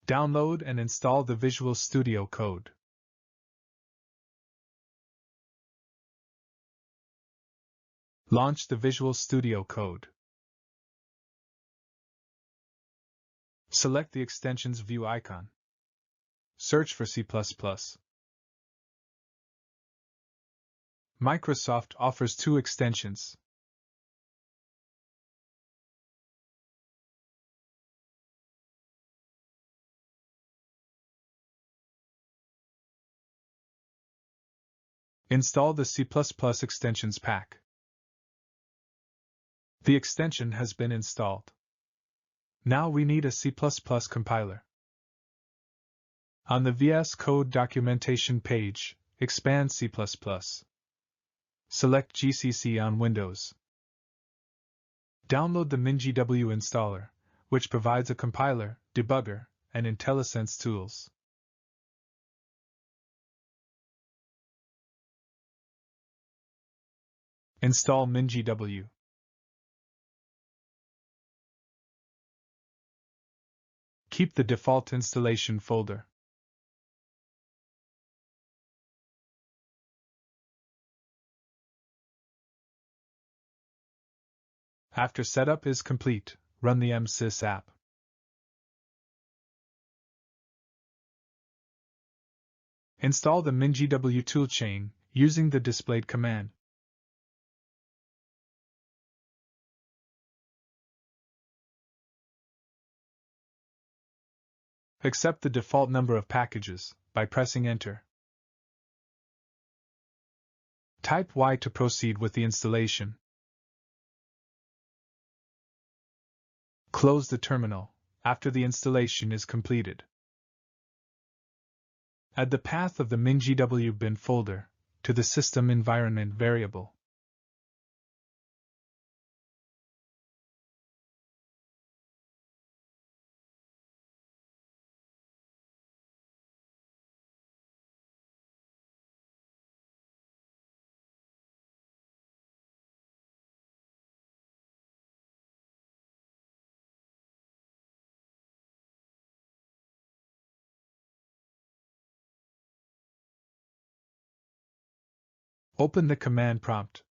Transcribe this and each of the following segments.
Download and install the Visual Studio Code. Launch the Visual Studio Code. Select the Extensions View icon. Search for C++. Microsoft offers two extensions. Install the C++ Extensions pack. The extension has been installed. Now we need a C++ compiler. On the VS Code documentation page, expand C++. Select GCC on Windows. Download the MinGW installer, which provides a compiler, debugger, and IntelliSense tools. Install MinGW. Keep the default installation folder. After setup is complete, run the MSys app. Install the MinGW toolchain using the displayed command. Accept the default number of packages by pressing Enter. Type Y to proceed with the installation. Close the terminal after the installation is completed. Add the path of the MinGW bin folder to the system environment variable. Open the command prompt.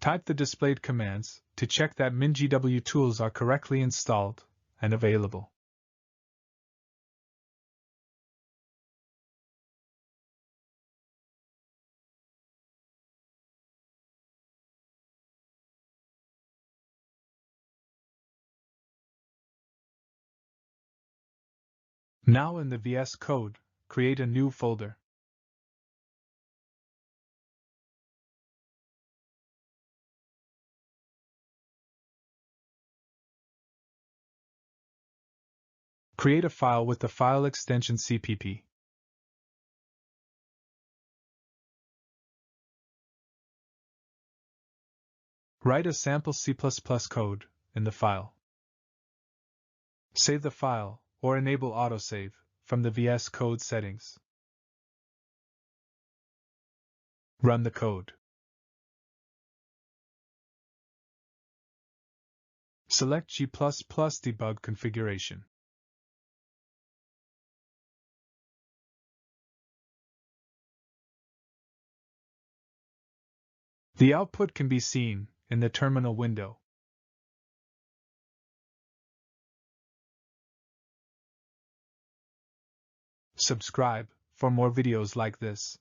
Type the displayed commands to check that MinGW tools are correctly installed and available. Now in the VS Code, create a new folder. Create a file with the file extension CPP. Write a sample C++ code in the file. Save the file or enable autosave from the VS Code settings. Run the code. Select G++ debug configuration. The output can be seen in the terminal window. Subscribe for more videos like this.